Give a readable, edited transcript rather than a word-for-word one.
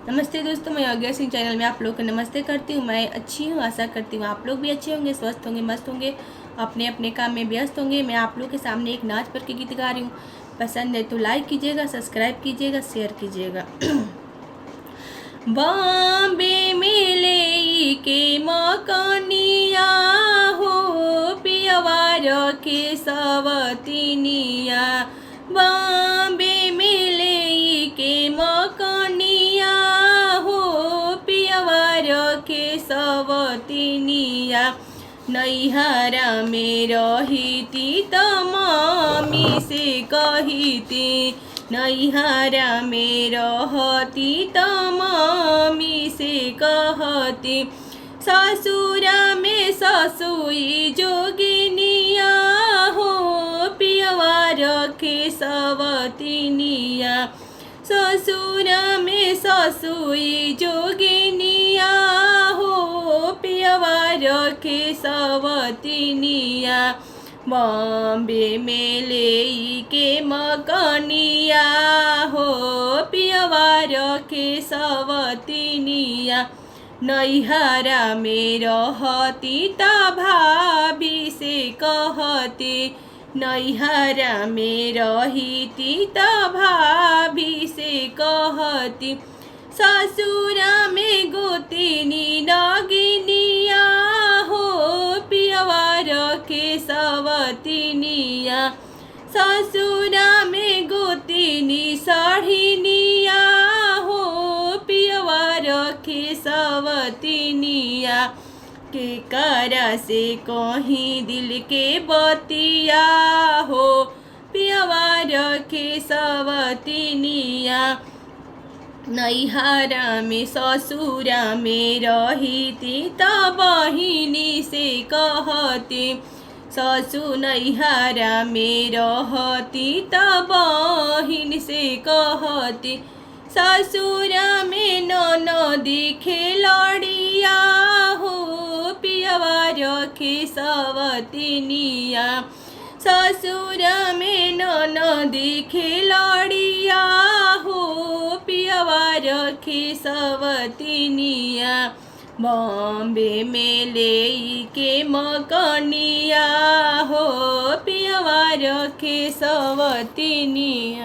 नमस्ते दोस्तों, मैं योग्य सिंह चैनल में आप लोग को नमस्ते करती हूँ। मैं अच्छी हूँ, आशा करती हूँ आप लोग भी अच्छे होंगे, स्वस्थ होंगे, मस्त होंगे, अपने अपने काम में व्यस्त होंगे। मैं आप लोग के सामने एक नाच पर के गीत गा रही हूँ। पसंद है तो लाइक कीजिएगा, सब्सक्राइब कीजिएगा, शेयर कीजिएगा। बॉम्बे में ले के मकनिया हो पियवा रखे सवतिनिया। बॉम्बे में ले के मकनिया हो पियवा रखे सवतिनिया। नैहरा में रहीती त मम्मी से कहीती, नैहरा में रहती त मम्मी से कहती। ससुरा में ससुई जोगिनिया हो पियवा रखे सवतिनिया। ससुरा में ससुई जोगिनिया हो पियवा रखे सवतिनिया। बॉम्बे में ले के मकनिया हो पियवा रखे सवतिनिया। नैहरा में रहती त भाभी से कहती, नैहरा में रहीती त भाभी से कहती। ससुरा में गोतिनी नगिनिया हो पियवा रखे सवतिनिया। ससुरा में गोतिनी साढ़िनिया हो पियवा रखे सवतिनिया। के करा से कहीं दिल के बतिया हो पियवा रखे सवतिनिया। नैहरा में ससुरा में रहीती त बहिनी से कहती, ससुर नैहरा में रहती त बहिन से कहती। ससुरा में ननदी खेलड़िया हो पियवा रखे सवतिनिया। ससुरा में ननदी खेलड़िया हो पियवा रखे सवतिनिया। बॉम्बे में ले के मकनिया हो पियवा रखे सवतिनिया।